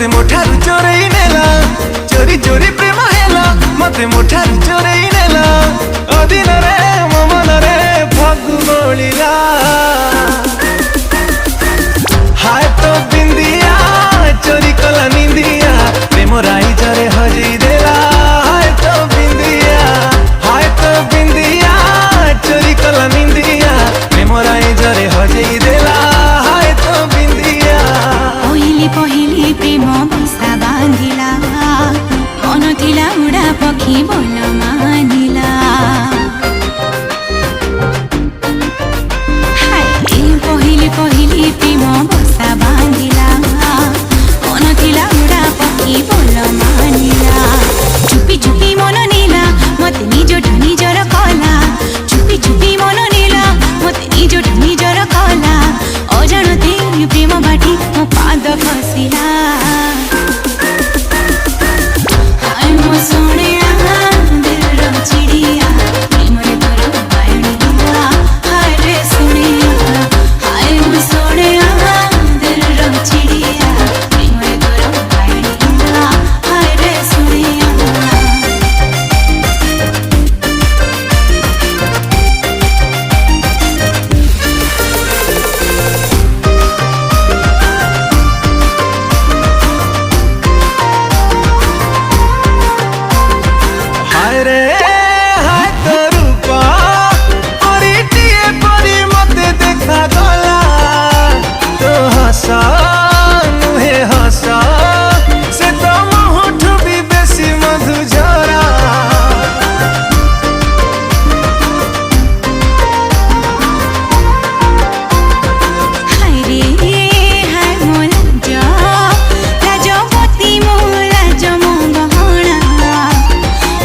मते मोठारू चोरई नेला चोरी चोरी प्रेम हेला मते मोठारू चोरई नेला अदिन रे मो मन रे फगु बोलिला हाय तो बिंदिया चोरी कला निंदिया प्रेम राई जरे हजई देला हाय तो बिंदिया चोरी कला निंदिया प्रेम राई जरे हजई देला हाय तो बिंदिया पहिले पहिले प्रेम बसा बांधिला मन थिला उडा पखी बोल मानिला पहिले पहिले प्रेम बसा बांधिला मन थिला उडा पखी बोल मानिला चुपी चुपी मन नेला मते निजर कला चुपी चुपी मन नेला मते निजर कला अजाणते प्रेम बाटी मो पाद खसिला हाय मो सोनिया दिल रो चिड़िया प्रेम रे तोर बायणिया हाय रे सोनिया हाय मो सोनिया दिल रो चिड़िया प्रेम रे तोर बायणिया हाय रे सोनिया हाय रे हाय तो रूपा परिटिए परी मते देखा गला तो हसा नुहे हसा से तो मुठ भी बेसी मधु झरा हाय रे हाय मो राजपति मो राज मो गहना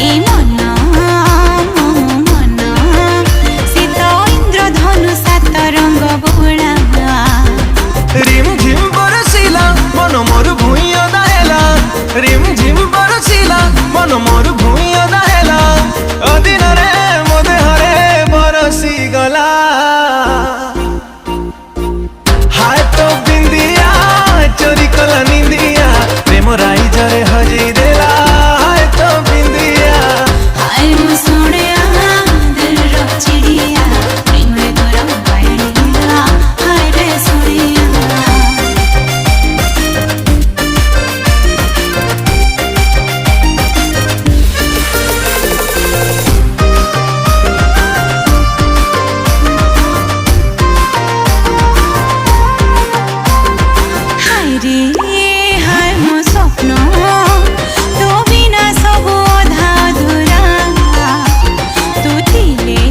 ए मन से तो इंद्रधनु सात रंग बोला रिम झिम बरसिला मन मोर भुइया दाहेला रिम झिम बरसिला मन मोर भुइया दाहेला अदिन रे मो देहरे बरसी गला हाय तो बिंदिया चोरी कला निंदिया प्रेम राई जरे हजई देला हाय तो बिंदिया हाय मो सोनिया दिल रो चिड़िया प्रेम रे तोर बायणिया हाय रे सोनिया हाय रे हाय मो स्वप्न तो बिना सब अधा अधूरा तू थिले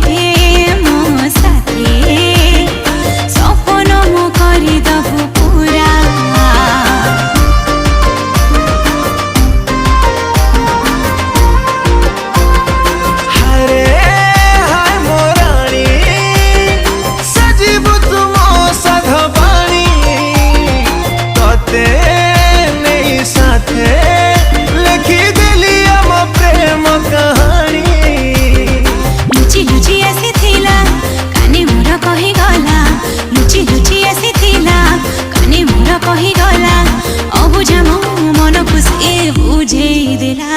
मो साथे सपन मो करी दबु पूरा हाय रे हाय मो रानी सजीबु तुमो सधबाणी तते नहीं साथे लिखी दिली हम प्रेम कहानी लुचि लुचि आसी थिला काने मोर कहि गला लुचि लुचि आसी थिला काने मोर कहि गला अबुझा मो मन खुशी बुझेई देला।